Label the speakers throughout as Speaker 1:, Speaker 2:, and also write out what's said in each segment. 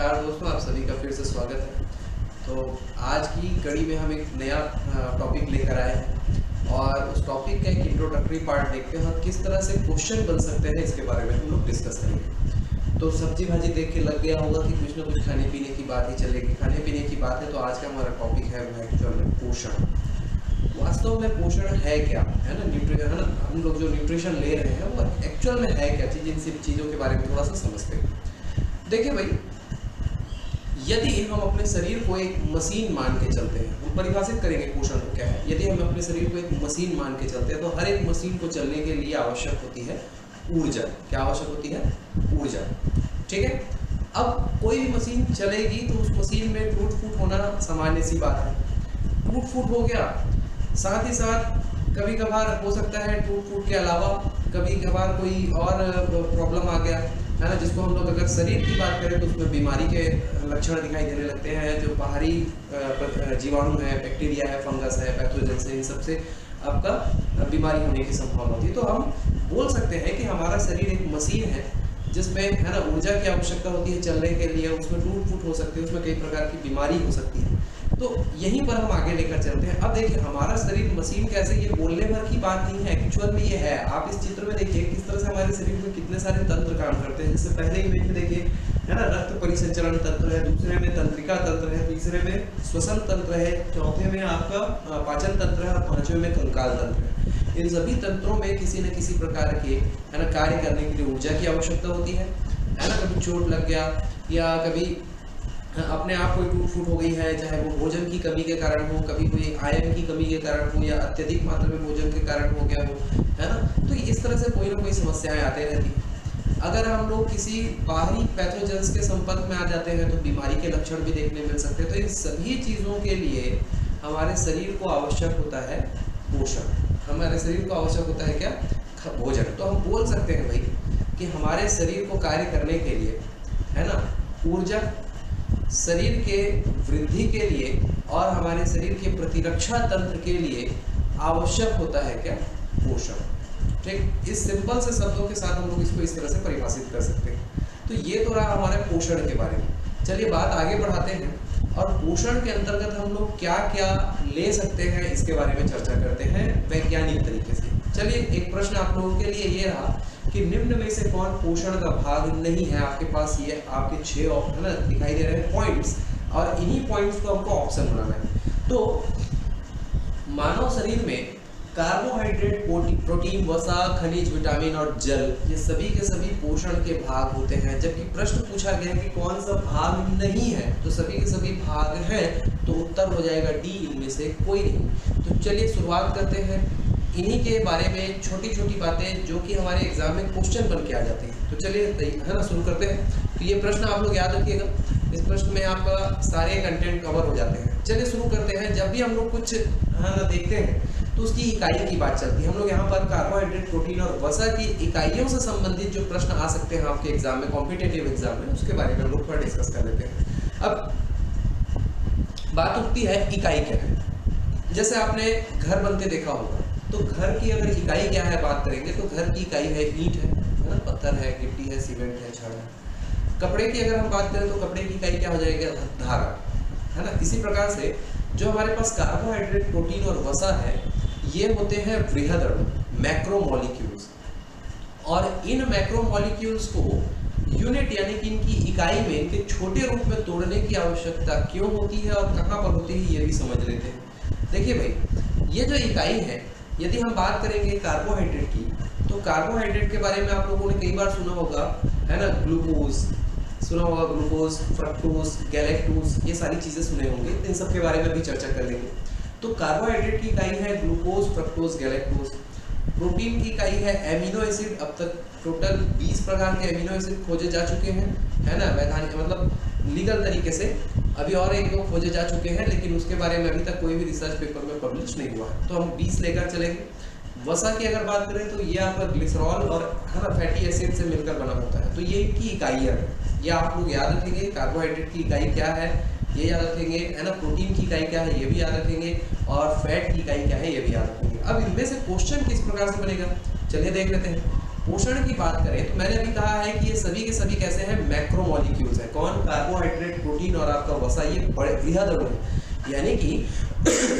Speaker 1: नमस्कार दोस्तों, आप सभी का फिर से स्वागत है। तो आज की कड़ी में हम एक नया टॉपिक लेकर आए हैं और उस टॉपिक का एक इंट्रोडक्टरी पार्ट देखते हैं और किस तरह से क्वेश्चन बन सकते हैं इसके बारे में हम लोग डिस्कस करेंगे। तो सब्जी भाजी देख के लग गया होगा कि कुछ ना कुछ खाने पीने की बात ही चलेगी। खाने पीने की बात है तो आज का हमारा टॉपिक है एक्चुअल में पोषण। वास्तव में पोषण है क्या, है ना, न्यूट्रिशन, है ना। हम लोग जो न्यूट्रिशन ले रहे हैं वो एक्चुअल में है क्या चीज़, इन सब चीज़ों के बारे में थोड़ा सा समझते हैं। देखिए भाई, यदि हम अपने शरीर को एक मशीन मान के चलते हैं, हम परिभाषित करेंगे पोषण को क्या है। यदि हम अपने शरीर को एक मशीन मान के चलते हैं तो हर एक मशीन को चलने के लिए आवश्यक होती है ऊर्जा। क्या आवश्यक होती है? ऊर्जा। ठीक है। अब कोई भी मशीन चलेगी तो उस मशीन में टूट फूट होना सामान्य सी बात है। टूट फूट हो गया, साथ ही साथ कभी कभार हो सकता है टूट फूट के अलावा कभी कभार कोई और प्रॉब्लम आ गया, है ना, जिसको हम लोग अगर शरीर की बात करें तो उसमें बीमारी के लक्षण दिखाई देने लगते हैं। जो बाहरी जीवाणु है, बैक्टीरिया है, फंगस है, पैथोजेंस है, इन सबसे आपका बीमारी होने की संभावना होती है। तो हम बोल सकते हैं कि हमारा शरीर एक मशीन है जिसमें, है ना, ऊर्जा की आवश्यकता होती है चलने के लिए। उसमें टूट फूट हो सकती है, उसमें कई प्रकार की बीमारी हो सकती है। तो यहीं पर हम आगे लेकर चलते हैं। अब देखिए, हमारा शरीर मशीन कैसे, ये बोलने भर की बात नहीं है, एक्चुअल में ये है। आप इस चित्र में देखिए किस तरह से हमारे शरीर में कितने सारे तंत्र काम करते हैं। जैसे पहले इमेज में देखिए, है ना, रक्त परिसंचरण तंत्र है, दूसरे में तंत्रिका तंत्र है, तीसरे में श्वसन तंत्र है, चौथे में आपका पाचन तंत्र है और पांचवें में कंकाल तंत्र है। इन सभी तंत्रों में किसी न किसी प्रकार के, है ना, कार्य करने के लिए ऊर्जा की आवश्यकता होती है ना। कभी चोट लग गया या कभी अपने आप कोई टूट फूट हो गई है, चाहे वो भोजन की कमी के कारण हो, कभी कोई आयरन की कमी के कारण हो या अत्यधिक मात्रा में भोजन के कारण हो गया हो, है ना। तो इस तरह से कोई ना कोई समस्याएं आते रहती हैं। अगर हम लोग किसी बाहरी पैथोजेंस के संपर्क में आ जाते हैं तो बीमारी के लक्षण भी देखने मिल सकते हैं। तो इन सभी चीज़ों के लिए हमारे शरीर को आवश्यक होता है पोषण। हमारे शरीर को आवश्यक होता है क्या? भोजन। तो हम बोल सकते हैं भाई कि हमारे शरीर को कार्य करने के लिए, है ना, ऊर्जा, शरीर के वृद्धि के लिए और हमारे शरीर के प्रतिरक्षा तंत्र के लिए आवश्यक होता है क्या? पोषण। ठीक, इस सिंपल से शब्दों के साथ हम लोग इसको इस तरह से परिभाषित कर सकते हैं। तो ये तो रहा हमारे पोषण के बारे में। चलिए बात आगे बढ़ाते हैं और पोषण के अंतर्गत हम लोग क्या क्या ले सकते हैं इसके बारे में चर्चा करते हैं वैज्ञानिक तरीके से। चलिए, एक प्रश्न आप लोगों के लिए ये रहा कि निम्न में से कौन पोषण का भाग नहीं है। आपके पास ये आपके 6 ऑप्शन दिखाई दे रहे हैं पॉइंट्स, और इन्हीं पॉइंट्स को हमको ऑप्शन बनाना है। तो मानव शरीर में कार्बोहाइड्रेट, प्रोटीन, वसा, खनिज, विटामिन और जल, ये सभी के सभी पोषण के भाग होते हैं। जबकि प्रश्न पूछा गया कि कौन सा भाग नहीं है, तो सभी के सभी भाग हैं, तो उत्तर हो जाएगा डी, इनमें से कोई नहीं। तो चलिए शुरुआत करते हैं इन्हीं के बारे में, छोटी छोटी बातें जो कि हमारे एग्जाम में क्वेश्चन बन के आ जाती हैं। तो चलिए, है ना, शुरू करते हैं। तो ये प्रश्न आप लोग याद रखिएगा, इस प्रश्न में आपका सारे कंटेंट कवर हो जाते हैं। चलिए शुरू करते हैं। जब भी हम लोग कुछ, है ना, देखते हैं तो उसकी इकाई की बात चलती है। हम लोग यहाँ पर कार्बोहाइड्रेट, प्रोटीन और वसा की इकाइयों से संबंधित जो प्रश्न आ सकते हैं आपके एग्जाम में, कॉम्पिटिटिव एग्जाम में, उसके बारे में हम लोग थोड़ा डिस्कस कर लेते हैं। अब बात उठती है इकाई क्या है। जैसे आपने घर बनते देखा होगा, तो घर की अगर इकाई क्या है बात करेंगे तो घर की इकाई है ईंट, है ना, पत्थर है, गिट्टी है, सीमेंट है, छड़ है। कपड़े की अगर हम बात करें तो कपड़े की इकाई क्या हो जाएगी? धागा, है ना। इसी प्रकार से जो हमारे पास कार्बोहाइड्रेट, प्रोटीन और वसा है, ये होते हैं वृहद अणु, मैक्रोमोलिक्यूल्स। और इन मैक्रोमोलिक्यूल्स को यूनिट यानी कि इनकी इकाई में, इनके छोटे रूप में तोड़ने की आवश्यकता क्यों होती है और कहाँ पर होती है, ये भी समझ लेते हैं। देखिए भाई, ये जो इकाई है, यदि हम बात करेंगे कार्बोहाइड्रेट की, तो कार्बोहाइड्रेट के बारे में आप लोगों ने कई बार सुना होगा, है ना, ग्लूकोज सुना होगा, ग्लूकोज, फ्रक्टोज, गैलेक्टोज, ये सारी चीज़ें सुने होंगे। इन सब के बारे में भी चर्चा कर लेंगे। तो कार्बोहाइड्रेट की इकाई है ग्लूकोज, फ्रक्टोज, गैलेक्टोज। प्रोटीन की इकाई है एमिनो एसिड। अब तक टोटल 20 प्रकार के एमिनो एसिड खोजे जा चुके हैं, है ना, वैधानिक मतलब लीगल तरीके से। अभी और एक दो खोजे जा चुके हैं, लेकिन उसके बारे में अभी तक कोई भी रिसर्च पेपर में पब्लिश नहीं हुआ है। तो हम 20 लेकर चलेंगे। वसा की अगर बात करें तो ये आपका ग्लिसरॉल और, है ना, फैटी एसिड से मिलकर बना होता है। तो ये इनकी इकाइयाँ हैं, ये आप लोग याद रखेंगे। कार्बोहाइड्रेट की इकाई क्या है ये याद रखेंगे, है ना। प्रोटीन की इकाई क्या है ये भी याद रखेंगे, और फैट की इकाई क्या है ये भी याद रखेंगे। अब इनमें से क्वेश्चन किस प्रकार से बनेगा, चलिए देख लेते हैं। पोषण की बात करें तो मैंने अभी कहा है कि ये सभी के सभी कैसे हैं, मैक्रोमोलिक्यूल्स हैं। कौन? कार्बोहाइड्रेट, प्रोटीन और आपका वसा ये बड़े बृहद अणु है। यानी कि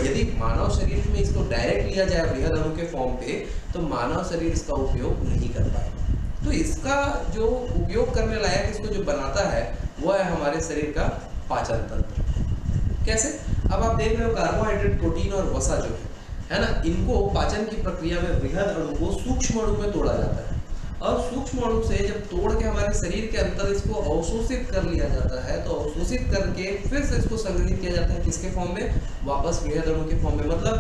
Speaker 1: यदि मानव शरीर में इसको डायरेक्ट लिया जाए बृहद अणु के फॉर्म पे, तो मानव शरीर इसका उपयोग नहीं कर पाएगा। तो इसका जो उपयोग करने लायक, इसको जो बनाता है, वो है हमारे शरीर का पाचन तंत्र। कैसे? अब आप देख रहे हो कार्बोहाइड्रेट, प्रोटीन और वसा जो है ना, इनको पाचन की प्रक्रिया में बृहद अणु को सूक्ष्म अणु में तोड़ा जाता है, और सूक्ष्म अणु से जब तोड़ के हमारे शरीर के अंदर इसको अवशोषित कर लिया जाता है, तो अवशोषित करके फिर से इसको संग्रहित किया जाता है किसके फॉर्म में? वापस बृहद अणु के फॉर्म में। मतलब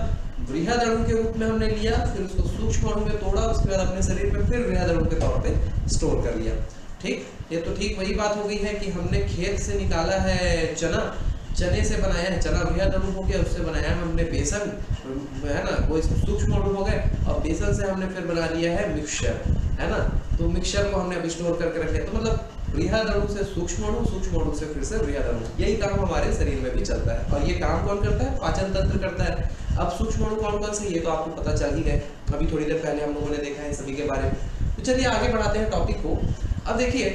Speaker 1: बृहद अणु के रूप में हमने लिया, फिर उसको सूक्ष्म अणु में तोड़ा, उसके बाद अपने शरीर में फिर बृहद अणु के तौर पे स्टोर कर लिया। ठीक, ये तो ठीक वही बात हो गई है कि हमने खेत से निकाला है चना, चने से बनाया है चना, बृहद अणु हो गया, उससे बनाया हमने बेसन, है ना, वो सूक्ष्म अणु हो गए, और बेसन से हमने फिर बना लिया है मिक्सचर, है ना, तो मिक्सचर को हमने अभी स्टोर करके रख लिया। तो मतलब बृहद अणु से सूक्ष्म अणु, सूक्ष्म अणु से फिर से बृहद अणु, यही काम हमारे शरीर में भी चलता है। और ये काम कौन करता है? पाचन तंत्र करता है। अब सूक्ष्म अणु कौन कौन से, ये तो आपको पता चल ही गए, अभी थोड़ी देर पहले हम लोगों ने देखा है सभी के बारे में। तो चलिए आगे बढ़ाते हैं टॉपिक को। अब देखिए,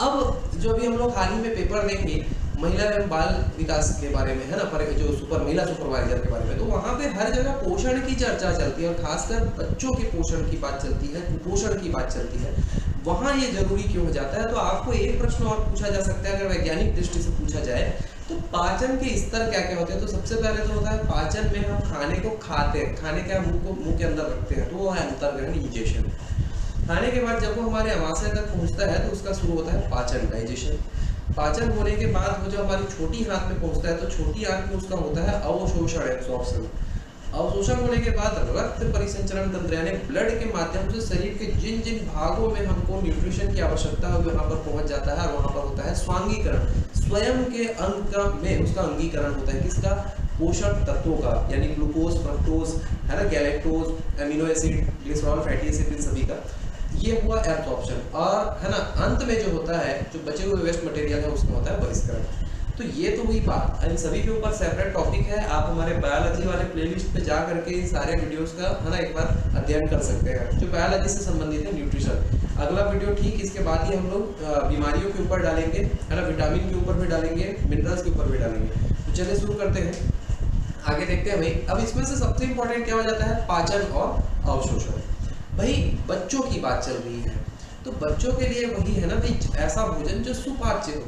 Speaker 1: अब जो अभी हम लोग हाल ही में पेपर देखें महिला एवं बाल विकास के बारे में, है ना, पर जो महिला सुपरवाइजर के बारे में, तो वहाँ पे हर जगह पोषण की चर्चा चलती है, और खासकर बच्चों के पोषण की बात चलती है, कुपोषण की बात चलती है। वहाँ ये जरूरी क्यों हो जाता है? तो आपको एक प्रश्न और पूछा जा सकता है, अगर वैज्ञानिक दृष्टि से पूछा जाए, तो पाचन के स्तर क्या क्या होते हैं? तो सबसे पहले तो होता है पाचन में हम खाने को खाते हैं, खाने का मुंह के अंदर रखते हैं, तो वो है अंतर्ग्रहण, इजेशन। खाने के बाद जब वो हमारे आमाशय तक पहुंचता है, तो उसका शुरू होता है पाचन, डाइजेशन। पाचन होने के बाद वो जो हमारी छोटी आंत में पहुंचता है, तो छोटी आंत में उसका होता है अवशोषण, एब्जॉर्प्शन। अवशोषण होने के बाद रक्त परिसंचरण तंत्र, यानी ब्लड के माध्यम से शरीर के जिन जिन भागों में हमको न्यूट्रिशन की आवश्यकता है वहां पर पहुंच जाता है, और वहां पर होता है स्वांगीकरण, स्वयं के अंग में उसका अंगीकरण होता है, किसका? पोषक तत्वों का, यानी ग्लूकोज, फ्रक्टोज, है ना, galactose, amino acid, glycerol, fatty acid, इन सभी का। ये हुआ एब्जॉर्प्शन। और है ना, अंत में जो होता है, जो बचे हुए वेस्ट मटेरियल है, उसमें होता है बहिष्करण। तो ये तो हुई बात। इन सभी के ऊपर सेपरेट टॉपिक है, आप हमारे बायोलॉजी वाले प्लेलिस्ट पे जा करके इन सारे वीडियोस का, है ना, एक बार अध्ययन कर सकते हैं, जो बायोलॉजी से संबंधित है, न्यूट्रिशन। अगला वीडियो ठीक इसके बाद ही हम लोग बीमारियों के ऊपर डालेंगे, है ना, विटामिन के ऊपर भी डालेंगे, मिनरल्स के ऊपर भी डालेंगे। तो चलिए शुरू करते हैं, आगे देखते हैं भाई। अब इसमें से सबसे इंपॉर्टेंट क्या हो जाता है? पाचन और अवशोषण। भाई बच्चों की बात चल रही है, तो बच्चों के लिए वही है ना भाई, ऐसा भोजन जो सुपाच्य हो,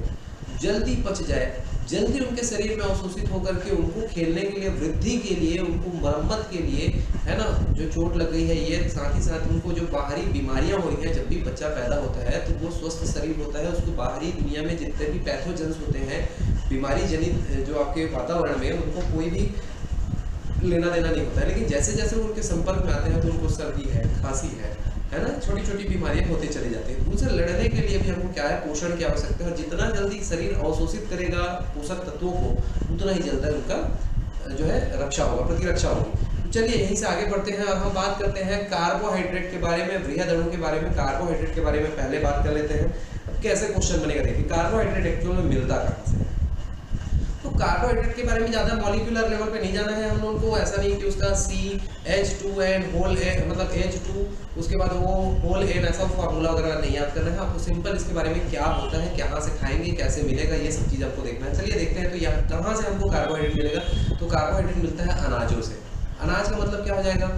Speaker 1: जल्दी पच जाए, जल्दी उनके शरीर में अवशोषित होकर के उनको खेलने के लिए, वृद्धि के लिए, उनको मरम्मत के लिए, है ना, जो चोट लग गई है ये, साथ ही साथ उनको जो बाहरी बीमारियां हो रही हैं, जब भी बच्चा पैदा होता है तो वो स्वस्थ शरीर होता है, उसको बाहरी दुनिया में जितने भी पैथोजेंस होते हैं, बीमारी जनित जो आपके वातावरण में, उनको कोई भी लेना देना नहीं होता है। लेकिन जैसे जैसे वो उनके संपर्क में आते हैं, तो उनको सर्दी है, खांसी है ना, छोटी छोटी बीमारियां होती चली जाती हैं। उनसे लड़ने के लिए भी हमको क्या है? पोषण की आवश्यकता है, और जितना जल्दी शरीर अवशोषित करेगा पोषक तत्वों को, उतना ही जल्दी उनका जो है रक्षा होगा, प्रतिरक्षा होगी। चलिए यहीं से आगे बढ़ते हैं, और हम बात करते हैं कार्बोहाइड्रेट के बारे में, बृहद अणु के बारे में। कार्बोहाइड्रेट के बारे में पहले बात कर लेते हैं। अब कैसे क्वेश्चन बनेगा, देखिए कार्बोहाइड्रेट एक्चुअल में मिलता कहाँ से? तो कार्बोहाइड्रेट के बारे में ज़्यादा मॉलिक्यूलर लेवल पे नहीं जाना है हम लोगों को। ऐसा नहीं कि उसका CH2N होल N, मतलब H2, उसके बाद वो होल N, ऐसा फार्मूला वगैरह नहीं याद करना है आपको। सिंपल इसके बारे में क्या होता है, कहाँ से खाएंगे, कैसे मिलेगा, ये सब चीज़ आपको देखना है। चलिए देखते हैं, तो यहाँ कहाँ से हमको कार्बोहाइड्रेट मिलेगा? तो कार्बोहाइड्रेट मिलता है अनाजों से। अनाज का मतलब क्या हो जाएगा?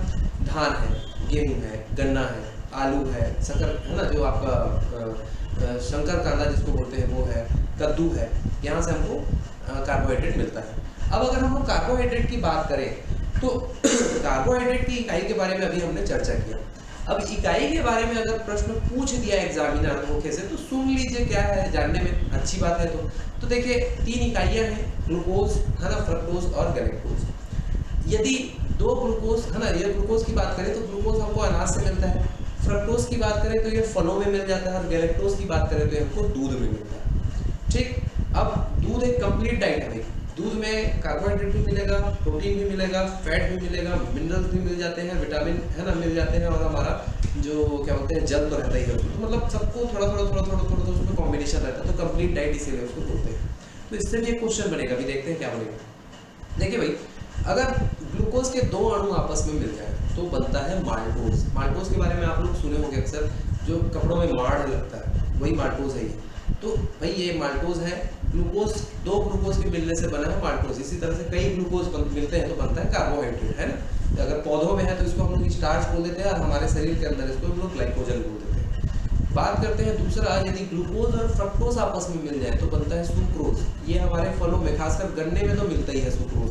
Speaker 1: धान है, गेहूँ है, गन्ना है, आलू है, शक्कर है ना, जो आपका शंकर कांदा जिसको बोलते हैं वो है, कद्दू है, यहाँ से हमको कार्बोहाइड्रेट मिलता है। अब अगर हम लोग कार्बोहाइड्रेट की बात करें, तो कार्बोहाइड्रेट की इकाई के बारे में अभी हमने चर्चा किया। अब इकाई के बारे में अगर प्रश्न पूछ दिया एग्जामिनर मुख्य से, तो सुन लीजिए, क्या है जानने में अच्छी बात है। तो देखिए 3 इकाइयाँ हैं, ग्लूकोज, है ना, फ्रक्टोज और गैलेक्टोज। यदि 2 ग्लूकोज, है ना, ये ग्लूकोज की बात करें तो ग्लूकोज हमको अनाज से मिलता है, फ्रक्टोज की बात करें तो ये फलों में मिल जाता है, और गैलेक्टोज की बात करें तो ये हमको दूध में मिलता है। ठीक, अब दूध एक कंप्लीट डाइट है भाई। दूध में कार्बोहाइड्रेट भी मिलेगा, प्रोटीन भी मिलेगा, फैट भी मिलेगा, मिनरल्स भी मिल जाते हैं, विटामिन, है ना, मिल जाते हैं, और हमारा जो क्या बोलते हैं जल तो रहता ही है उसमें। तो मतलब सबको थोड़ा थोड़ा उसमें कॉम्बिनेशन रहता है, तो कंप्लीट डाइट इसीलिए उसको बोलते हैं। तो इससे भी एक क्वेश्चन बनेगा, अभी देखते हैं क्या बनेगा। देखिए भाई, अगर ग्लूकोज के 2 अणु आपस में मिल जाए तो बनता है माल्टोज। माल्टोज के बारे में आप लोग सुने होंगे अक्सर, जो कपड़ों में माड़ लगता है, वही माल्टोज है ये। तो भाई ये माल्टोज है, ग्लूकोज, दो ग्लूकोज के मिलने से बना है माल्टोज। इसी तरह से कई ग्लूकोज मिलते हैं तो बनता है कार्बोहाइड्रेट, है ना। अगर पौधों में है तो इसको हम लोग स्टार्च बोल देते हैं, और हमारे शरीर के अंदर इसको हम लोग ग्लाइकोजन बोल देते हैं। बात करते हैं दूसरा, यदि ग्लूकोज और फ्रक्टोज आपस में मिल जाए तो बनता है सुक्रोज। ये हमारे फलों में, खासकर गन्ने में तो मिलता ही है सुक्रोज।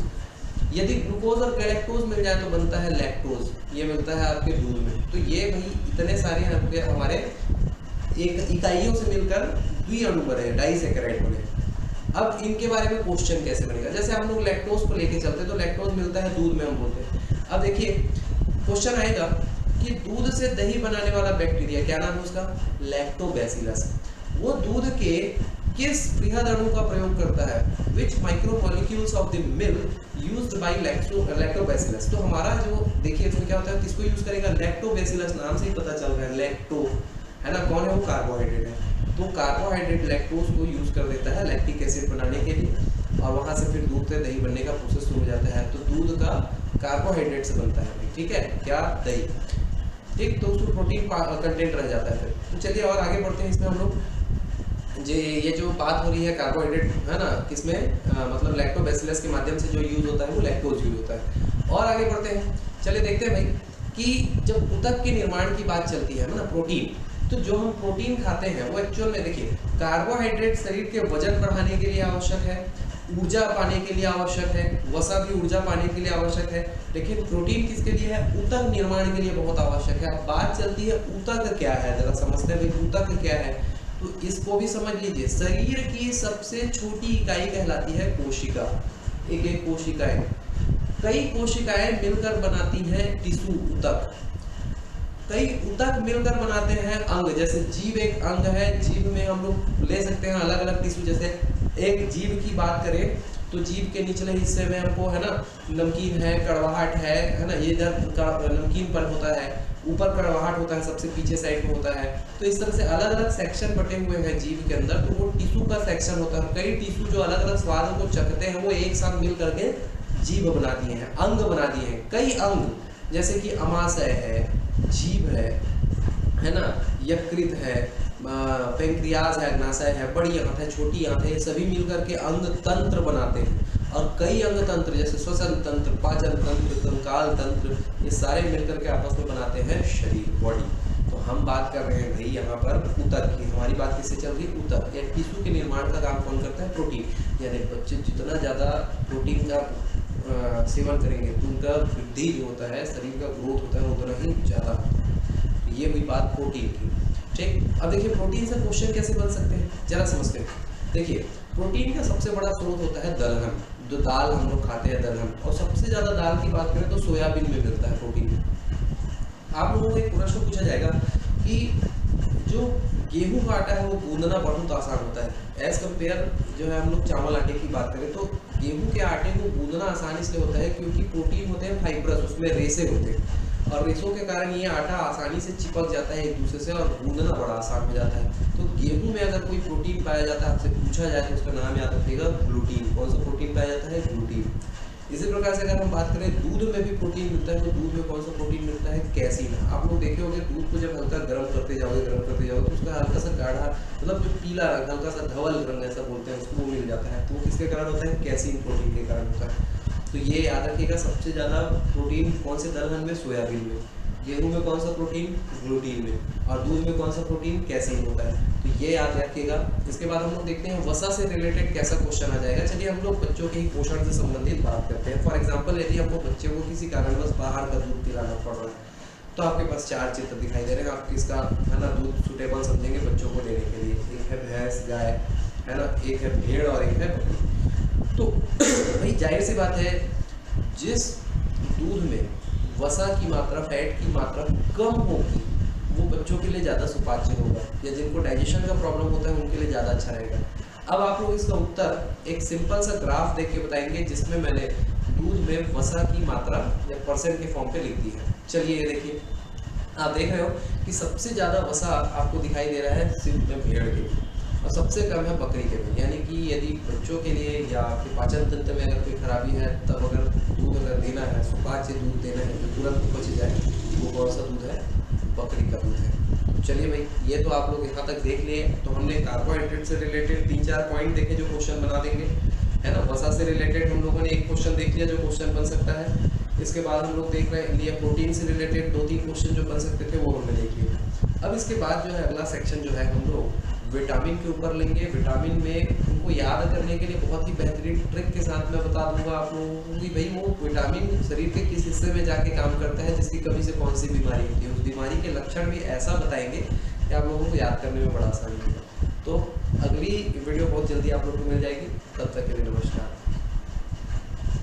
Speaker 1: यदि ग्लूकोज और गैलेक्टोज मिल जाए तो बनता है लैक्टोज, ये मिलता है आपके दूध में। तो ये भाई इतने सारे हमारे एक इकाइयों से मिलकर द्विअणु बने, डाइसैकेराइड बने। अब इनके बारे में क्वेश्चन कैसे बनेगा, जैसे हम लोग लैक्टोज को लेके चलते तो लैक्टोज मिलता है दूध में, हम बोलते हैं। अब देखिए क्वेश्चन आएगा कि दूध से दही बनाने वाला बैक्टीरिया, क्या नाम है उसका, लैक्टोबैसिलस। वो दूध के किस बृहद अणु का प्रयोग करता है, which micromolecules of the milk used by lactobacillus. तो हमारा जो देखिए इसमें क्या होता है, किसको यूज करेगा, लैक्टोबैसिलस, नाम से ही पता चल रहा है लैक्टो, है ना, कौन है वो, कार्बोहाइड्रेट है। तो कार्बोहाइड्रेट लैक्टोज को यूज कर देता है लैक्टिक एसिड बनाने के लिए, और वहां से फिर दूध से दही बनने का प्रोसेस शुरू हो जाता है। तो दूध का कार्बोहाइड्रेट से बनता है, ठीक है, क्या, दही, ठीक। तो उसमें प्रोटीन कंटेंट रह जाता है फिर। तो चलिए और आगे बढ़ते हैं। इसमें हम लोग ये जो बात हो रही है कार्बोहाइड्रेट, है ना, किसमें, मतलब लैक्टोबैसिलस के माध्यम से जो यूज होता है वो लैक्टोज यूज होता है। और आगे बढ़ते हैं, चलिए देखते हैं भाई कि जब ऊतक के निर्माण की बात चलती है ना, प्रोटीन, तो जो हम प्रोटीन खाते हैं वो एक्चुअल में देखिए, कार्बोहाइड्रेट शरीर के वजन बढ़ाने के लिए आवश्यक है, ऊर्जा पाने के लिए आवश्यक है, वसा भी ऊर्जा पाने के लिए आवश्यक है, लेकिन प्रोटीन किसके लिए है, ऊतक निर्माण के लिए बहुत आवश्यक है। अब बात चलती है ऊतक क्या है, जरा समझते हैं भाई ऊतक क्या है। तो इसको भी समझ लीजिए, शरीर की सबसे छोटी इकाई कहलाती है कोशिका। एक कोशिकाएं, कई कोशिकाएं मिलकर बनाती हैं टिश्यू, ऊतक। कई ऊतक मिलकर बनाते हैं अंग, जैसे जीभ एक अंग है, जीभ में हम लोग ले सकते हैं अलग अलग टिश्यू। जैसे एक जीभ की बात करें तो जीभ के निचले हिस्से में हमको, है ना, नमकीन है, कड़वाहट है ना, ये इधर नमकीन पर होता है, ऊपर कड़वाहट होता है, सबसे पीछे साइड में होता है। तो इस तरह से अलग अलग सेक्शन बटे हुए हैं जीभ के अंदर, तो वो टिश्यू का सेक्शन होता है। कई टिश्यू जो अलग अलग स्वाद को चखते हैं वो एक साथ मिल करके जीभ बना दिए हैं, अंग बना दिए हैं। कई अंग जैसे कि अमाशय है, जीभ है ना, यकृत है, पेंक्रियाज है, अग्नाशय है, बड़ी आंत है, छोटी आंत है, ये सभी मिलकर के अंग तंत्र बनाते हैं। और कई अंग तंत्र जैसे श्वसन तंत्र, पाचन तंत्र, कंकाल तंत्र, ये सारे मिलकर के आपस में बनाते हैं शरीर, बॉडी। तो हम बात कर रहे हैं भाई यहाँ पर ऊतक की, हमारी बात किससे चल रही है, ऊतक या टिश्यू के निर्माण का काम कौन करता है, प्रोटीन। यानी बच्चे जितना ज़्यादा प्रोटीन का सेवन करेंगे तो उनका वृद्धि जो होता है, शरीर का ग्रोथ होता है वो उतना ही ज़्यादा होता है। ये हुई बात प्रोटीन की, ठीक। अब देखिए प्रोटीन से क्वेश्चन कैसे बन सकते हैं, जरा समझते हैं। देखिए प्रोटीन का सबसे बड़ा स्रोत होता है दलहन, जो दाल हम लोग खाते हैं, दलहन। और सबसे ज़्यादा दाल की बात करें तो सोयाबीन में मिलता है प्रोटीन। आप लोगों को एक प्रश्न पूछा जाएगा कि जो गेहूं का आटा है वो गूंदना बहुत आसान होता है एज कम्पेयर जो है हम लोग चावल आटे की बात करें तो गेहूं के आटे को गूंदना आसान इसलिए होता है क्योंकि प्रोटीन होते हैं फाइब्रस, उसमें रेसे होते हैं और रेसों के कारण ये आटा आसानी से चिपक जाता है एक दूसरे से और गूंदना बड़ा आसान हो जाता है। तो गेहूं में अगर कोई प्रोटीन पाया जाता है, आपसे पूछा जाए तो उसका नाम याद रखिएगा ग्लूटीन। कौन सा प्रोटीन पाया जाता है, ग्लूटीन। इसी प्रकार से अगर हम बात करें दूध में भी प्रोटीन मिलता है तो दूध में कौन सा प्रोटीन मिलता है, कैसीन। आप लोग देखे होंगे दूध को जब हल्का गर्म करते जाओगे तो उसका हल्का सा गाढ़ा मतलब जो पीला रंग, हल्का सा धवल रंग ऐसा बोलते हैं उसको, वो मिल जाता है। तो वो किसके कारण होता है, कैसीन प्रोटीन के कारण होता है। तो ये याद रखिएगा सबसे ज़्यादा प्रोटीन कौन से दलहन में, सोयाबीन में। गेहूं में कौन सा प्रोटीन, ग्लूटीन में। और दूध में कौन सा प्रोटीन, कैसीन होता है। तो ये याद रखिएगा। इसके बाद हम लोग देखते हैं वसा से रिलेटेड कैसा क्वेश्चन आ जाएगा। चलिए हम लोग बच्चों के ही पोषण से संबंधित बात करते हैं। फॉर एग्जाम्पल यदि हमको बच्चे को किसी कारणवश बाहर का दूध पिलाना पड़ रहा है तो आपके पास 4 चित्र दिखाई दे रहे हैं। आप किसका है ना दूध सुटेबल समझेंगे बच्चों को देने के लिए। एक है भैंस, गाय, है ना, एक है भेड़ और एक है बकरी। तो भाई जाहिर सी बात है जिस दूध में वसा की मात्रा, फैट की मात्रा कम होगी वो बच्चों के लिए ज़्यादा सुपाच्य होगा, या जिनको डाइजेशन का प्रॉब्लम होता है उनके लिए ज़्यादा अच्छा रहेगा। अब आप लोग इसका उत्तर एक सिंपल सा ग्राफ देख के बताएंगे जिसमें मैंने दूध में वसा की मात्रा या परसेंट के फॉर्म पे लिख दी है। चलिए ये देखिए, आप देख रहे हो कि सबसे ज़्यादा वसा आपको दिखाई दे रहा है सिर्फ में भेड़ के और सबसे कम है बकरी के में। यानी कि यदि बच्चों के लिए या आपके पाचन तंत्र में अगर कोई खराबी है तब अगर दूध अगर देना है, सुपाच्य दूध देना है जो तुरंत पच जाए, वो कौन सा दूध है, बकरी का दूध है। चलिए भाई, ये तो आप लोग यहाँ तक देख लिए। तो हमने कार्बोहाइड्रेट से रिलेटेड 3-4 पॉइंट देखे जो क्वेश्चन बना देंगे, है ना। वसा से रिलेटेड हम लोगों ने एक क्वेश्चन देख लिया जो क्वेश्चन बन सकता है। इसके बाद हम लोग देख रहे हैं प्रोटीन से रिलेटेड 2-3 क्वेश्चन जो बन सकते थे वो हमने देख लिए। अब इसके बाद जो है अगला सेक्शन जो है हम लोग विटामिन के ऊपर लेंगे। विटामिन में उनको याद करने के लिए बहुत ही बेहतरीन ट्रिक के साथ मैं बता दूंगा आप लोगों को कि भाई वो विटामिन शरीर के किस हिस्से में जाके काम करता है, जिसकी कमी से कौन सी बीमारी होती है। उस बीमारी के लक्षण भी ऐसा बताएंगे कि आप लोगों को याद करने में बड़ा आसानी होगा। तो अगली वीडियो बहुत जल्दी आप लोग को मिल जाएगी, तब तक के लिए नमस्कार।